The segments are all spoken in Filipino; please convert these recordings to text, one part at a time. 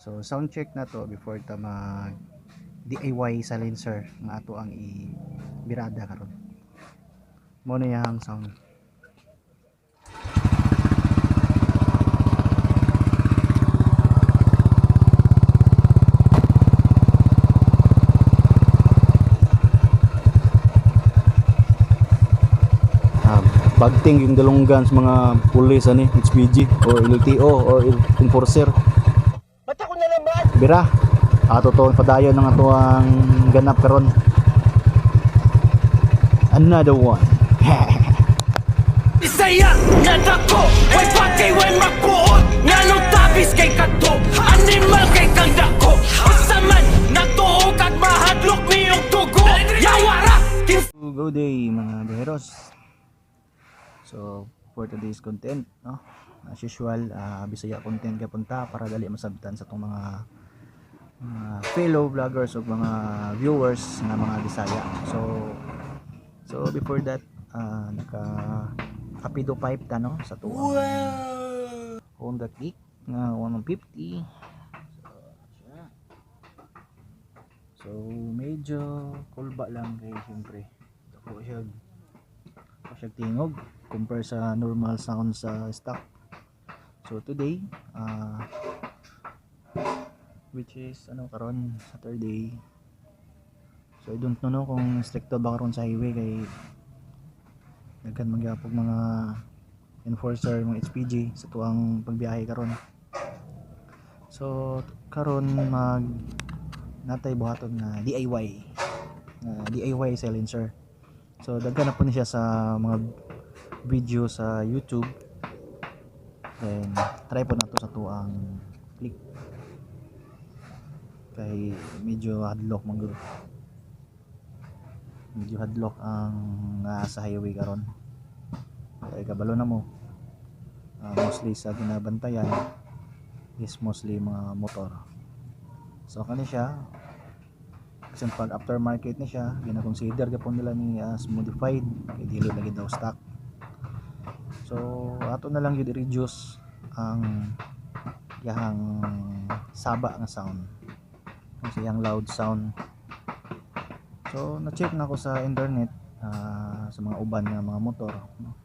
So sound check na to before ta mag DIY silencer nga ato ang ibirada karon. Mo na yang sound. Bagting yung dalunggan sa mga pulis ani, HPG or LTO or enforcer. Ba't ako na naman? Bira. Ato to padayon ng ato ang ganap karon. Another one. Isaya na dako, way pagkay way magbuot. Nganong tabis kay kadto, animal kay kang dako. Usaman natuo kag mahadlok niyong tugo. Yawara! Good day mga beheros. So for today's content, no, as usual, Bisaya content kapunta para dali masabtan sa itong mga fellow vloggers o mga viewers na mga Bisaya. So before that, naka Kapido pipe ta no sa tuwa. Honda Click nga 150. So medyo kulba lang kay siyempre. Ako siya tingog compare sa normal sound sa stock. So today which is karon Saturday, so I don't know kung stricto ba karon sa highway kay nagkan magyapog mga enforcer, mga HPG sa tuang pagbiyahe karon. So karon mag natay buhaton nga DIY silencer. So daghan na po niya sa mga video sa YouTube. Then try po nato sa tuang click. Kay medyo hadlock man gud. Medyo hadlock ang sa highway karon. Kay kabalo na mo. Mostly sa ginabantayan is mostly mga motor. So kani siya kasi pag aftermarket na siya, gina-consider gapon nila ni as modified kay dili lagi daw stock. So ato na lang gyud i-reduce ang yahang saba nga sound, kasi yang loud sound. So na-check na ako sa internet sa mga uban nga mga motor, no?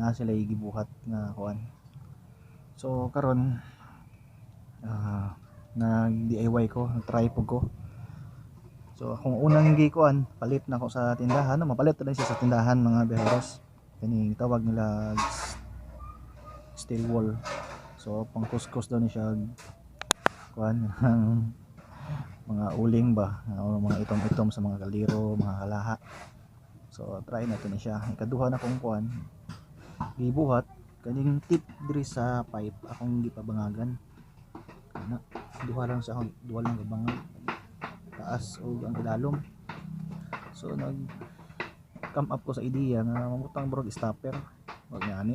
Na sila gibuhat nga kuan. So karon nag-DIY ko, nag-try po ko. So kung unang gikuan, palit na ako sa tindahan, mapalit na siya sa tindahan mga beheros. Kani tawag nila steel wall. So pang kuskus daw ni siya kuan mga uling ba, mga itom-itom sa mga kaliro, mga kalaha. So try natin ni siya. Ikaduha na kong kuan, gibuhat kaning tip diri sa pipe akong gipabangagan. Duha lang gabangag taas o ang kidalom. So nag come up ko sa idea nga mamutang brog stopper wag ani.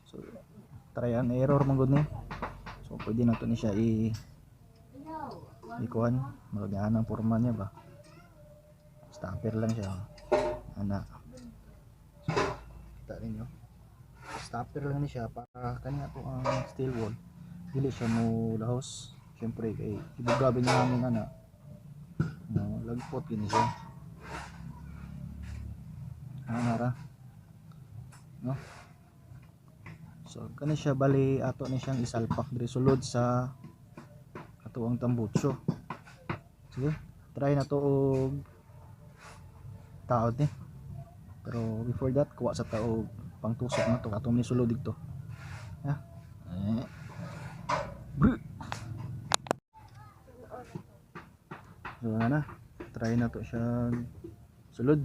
So try and error man gud ni. So pwede na to ni siya ikuan magana ang forma niya ba, stopper lang siya ana. So tari nyo, stopper lang ni siya para kani ato ang steel wall dili siya mo lahos. Syempre kay ibugabi na hangin ana, lagpot gini siya ra no. So kani siya bali ato ni siyang isalpak diri sulod sa ato ang tambutso. Sige try na to og taod ni, pero before that kuha sa taog pangtusok na to atong ni sulod dito ha. So na try na to siya sulod.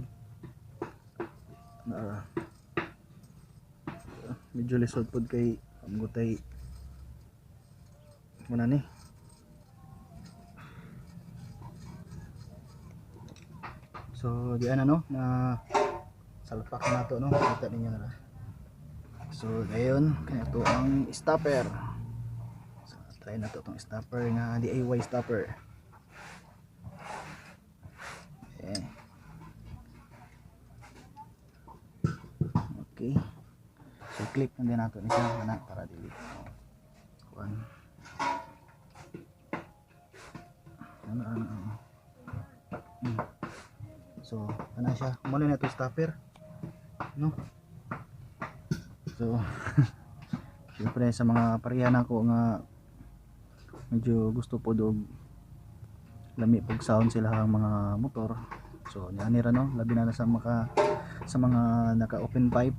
Medyo lisod pod kay amgutay muna ni. So di na salpak na to no, kita ninyo na. So dayon kanya to ang stopper. So try na to tong stopper nga DIY stopper. Okay. So clip na din nato ni siya ana para dili kuan. So ana siya muna na ito stopper no. So syempre sa mga parehan ako nga medyo gusto po dog lami pog sound sila ang mga motor. So nianira no labi na sa mga naka open pipe,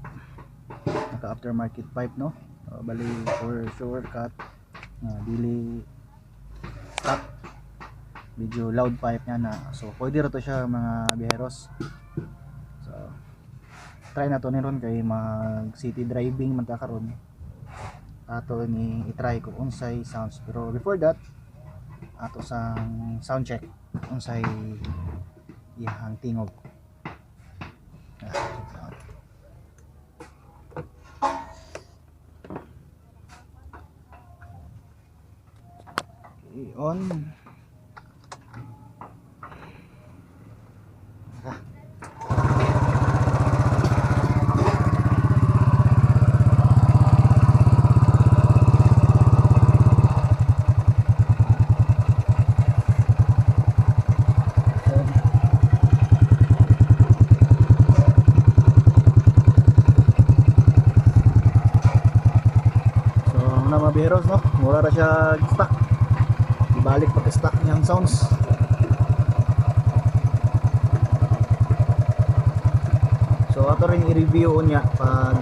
naka aftermarket pipe no. Bali for shortcut dili stock medyo loud pipe niya na. So pwede ra to siya mga biyeros. So try na to ni ron kay mag city driving man ta karon. Ato ni i-try ko unsay sounds, pero before that ato sang sound check unsay iyang tingog. Okay, on. Biros no, mura ra siya stock. Ibalik pag stock niyang sounds. So ato rin i-review niya pag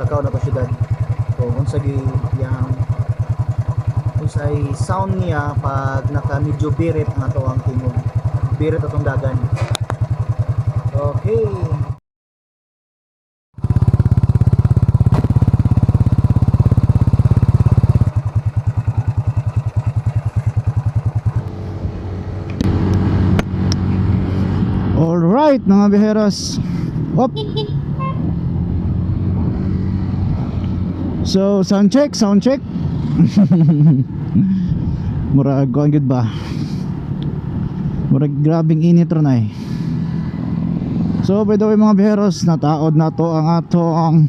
lakaw na to syudad. Kung unsay yang unsay sound niya pag naka medyo birit ang ato ang tingog. Birit atong dagan. Okay. Alright mga biheros. Hop. So sound check. Murag kuan gud ba? Murag grabing init ron ay. So by the way mga biheros, nataod na to ang atong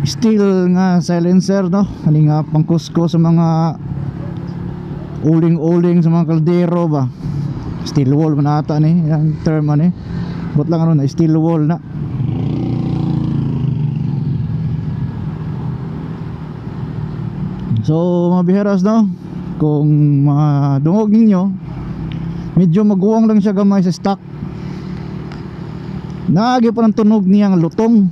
steel nga silencer no. Kani nga pangkusko sa mga uling-uling sa mga kaldero ba. Steel wall man ata ni ang term ani. Bot lang ano na steel wall na. So mga biheras no, kung madungog ninyo, medyo maguwang lang siya gamay sa stock. Naagi pa ng tunog niyang lutong.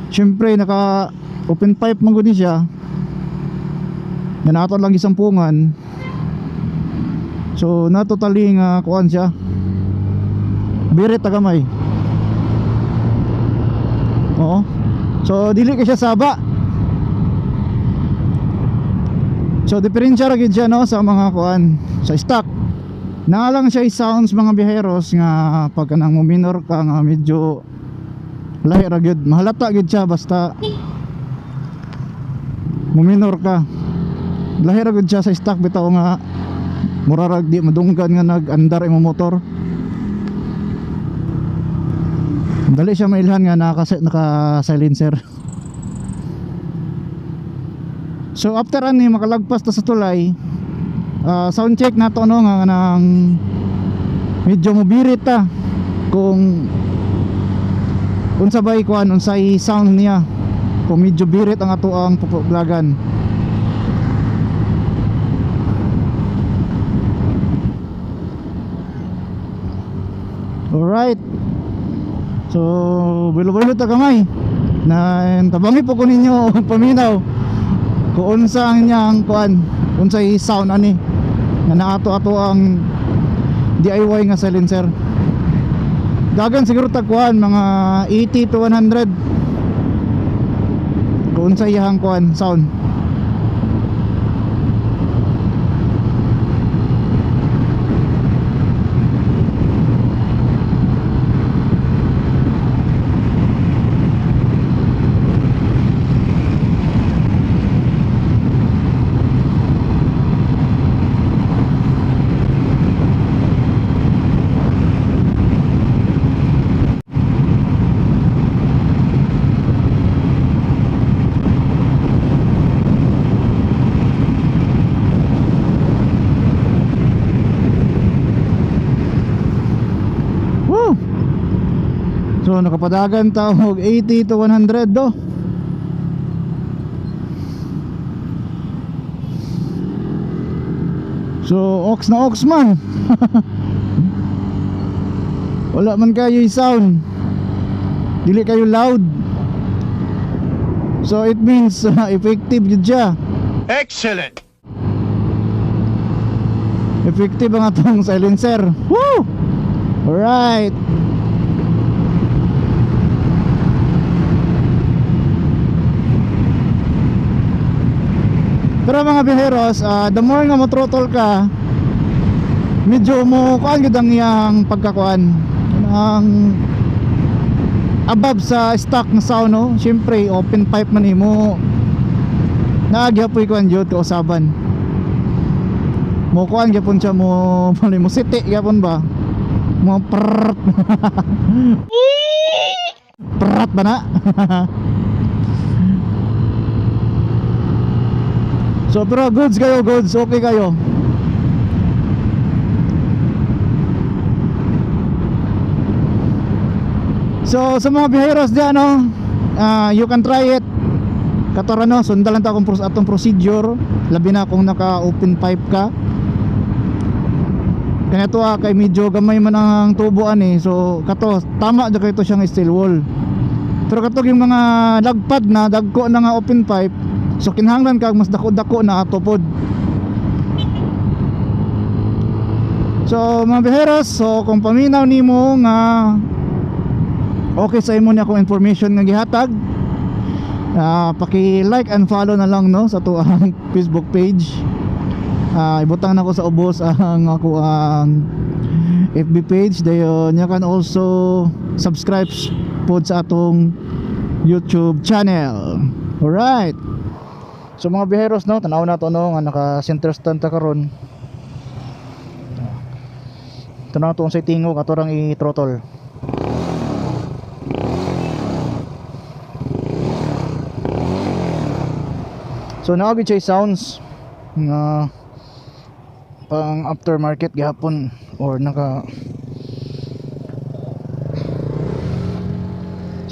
Siyempre naka open pipe man gud siya. Yan ato lang isampungan. So na totally nga kuan siya. Birit ta gamay. Oo. So dili ka siya saba. So diferensya ra gid siya no sa mga kuan sa stock. Na lang siya sounds mga biheros nga pag kanang mo minor ka nga medyo lahi ra gid, mahalata gid siya basta mo minor ka. Lahi ra gid siya sa stock bitaw nga murarag di madunggan nga nag-andar imong motor. Dali siya mailhan nga naka silencer. So after ani makalagpas ta sa tulay, sound check nato no nga nang medyo mobirit ta kung sabay kuan unsay sound niya. Kung medyo birit ang ato ang pupuglagan. Alright. So bilo-bilo ta kamay. Na tabangi po ko ninyo paminaw. Kung unsa ang niyang kuan, unsay sound ani nga naato-ato ang DIY nga silencer. Dagan siguro ta kuan mga 80 to 100. Kung unsay iyang kuan sound. So nakapadagan ta og 80 to 100 do. So ox na ox man. Wala man kayo yung sound, dili kayo loud. So it means effective yun siya. Excellent. Effective ang atong silencer. Woo! Alright. Pero mga biheros, the more nga mo-throttle ka, medyo mo kuan gud ang iyang pagkakuan ang above sa stock na sound, no? Siyempre open pipe man imo, naagyapoy kuan jud kausaban mo kuan gyapon siya mo mo siti gyapon ba mo prrrt. Prrrt ba na? So pero goods kayo, goods, okay kayo. So sa mga biheros diyan, no, you can try it. Katora no, sundan lang ta akong atong procedure, labi na kung naka open pipe ka. Kaya to kay medyo gamay man ang tubuan eh. So kato tama jud kay to siyang steel wall. Pero katog yung mga lagpad na dagko na nga open pipe, so kinahanglan kag mas dako-dako na atopod. So mga biheros, so kung paminaw nimo nga okay sa imo na akong information nga gihatag, paki-like and follow na lang, no, sa tuang Facebook page. Ibutang na ko sa ubos ang ako ang FB page. Dayon you can also subscribe pod sa atong YouTube channel. Alright. So mga biheros, no, tanaw na to, no, nga naka center stand ta karon. Tanaw to sa tingo katorang i-throttle. So naagid siya sounds nga pang aftermarket gihapon or naka.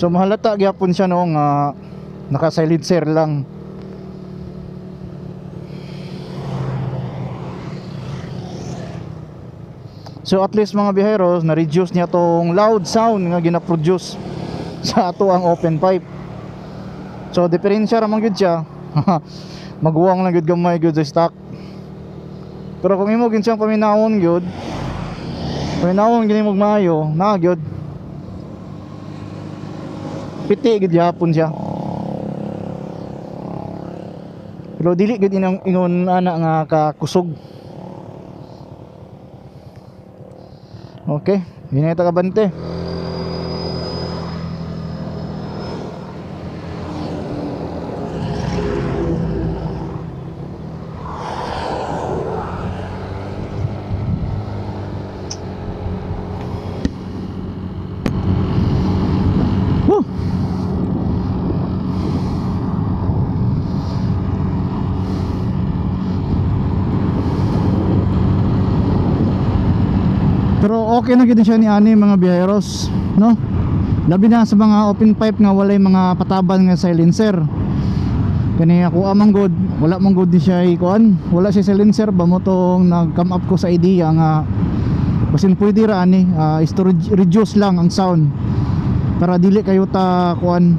So mahalata gihapon siya, no, nga naka silencer lang. So at least mga biheros, na-reduce niya tong loud sound nga gina-produce sa ato ang open pipe. So diferensya ra man gyud siya. Maguwang lang gyud gamay gyud sa stock. Pero kung imo gid siyang paminawon gyud, paminawon gini mo maayo, na gyud piti gyud yapon siya. Pero dili gyud ingon ana nga kakusog. Okay, yun ta kabante. Pero okay na gid siya ni ani mga biheros, no? Labi na sa mga open pipe nga walay mga pataban nga silencer. Kani ako amang good, wala man good di siya ikuan, wala si silencer ba mo tong nag-come up ko sa idea nga basin pwede ra ani is to reduce lang ang sound para dili kayo ta kuan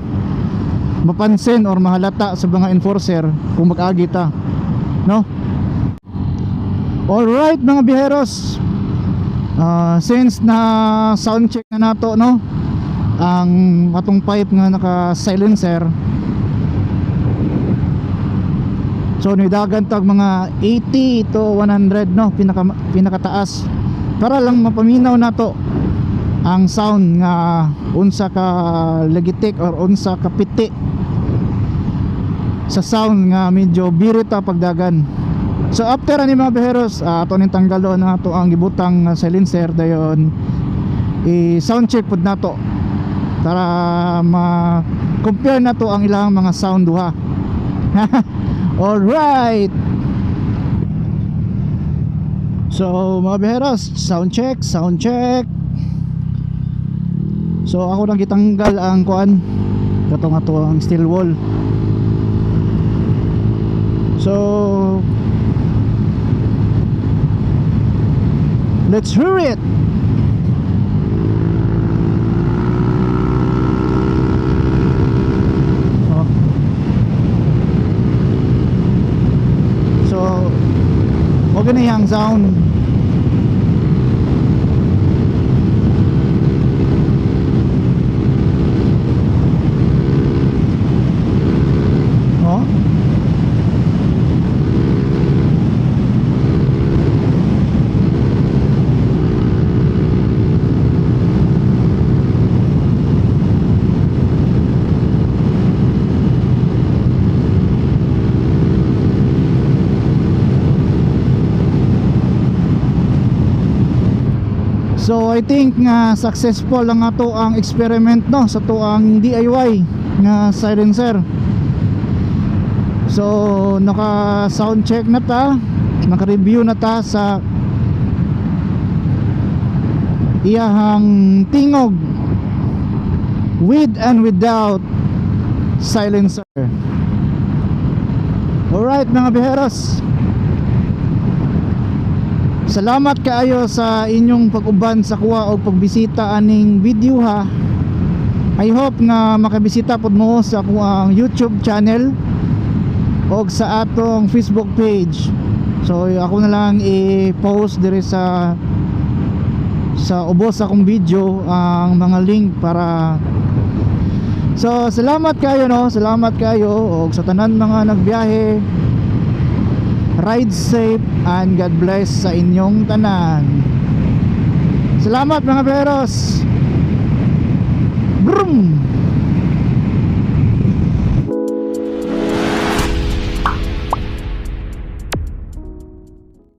mapansin or mahalata sa mga enforcer kung mag-agi ta, no? All right mga biheros. Since na sound check na nato, no, ang atong pipe nga naka silencer, so nidagan tag mga 80 to 100, no, pinakataas para lang mapaminaw nato ang sound nga unsa ka legitik or unsa ka piti sa sound nga medyo birita pagdagan. So after ani mga biheros, ato ning tanggalo na ato ang gibutang silencer, dayon i-sound check pud nato para ma-compare nato ang ilang mga sound duha. All right. So mga biheros, sound check, sound check. So ako nang gitanggal ang kuan katong ato ang steel wall. So let's hurry it. Oh. So okay na yung sound. Oh. So I think nga successful ang ato ang experiment no sa to ang DIY nga silencer. So naka sound check na ta, naka review na ta sa iyahang tingog with and without silencer. Alright mga biheros, salamat kaayo sa inyong pag-uban sa kuha o pagbisita aning video ha. I hope nga makabisita pod mo sa kuang YouTube channel o sa atong Facebook page. So ako na lang i-post dire sa ubos akong video ang mga link para. So salamat kayo no, salamat kayo og sa tanan mga nagbiyahe. Ride safe and God bless sa inyong tanan. Salamat mga beros. Brum.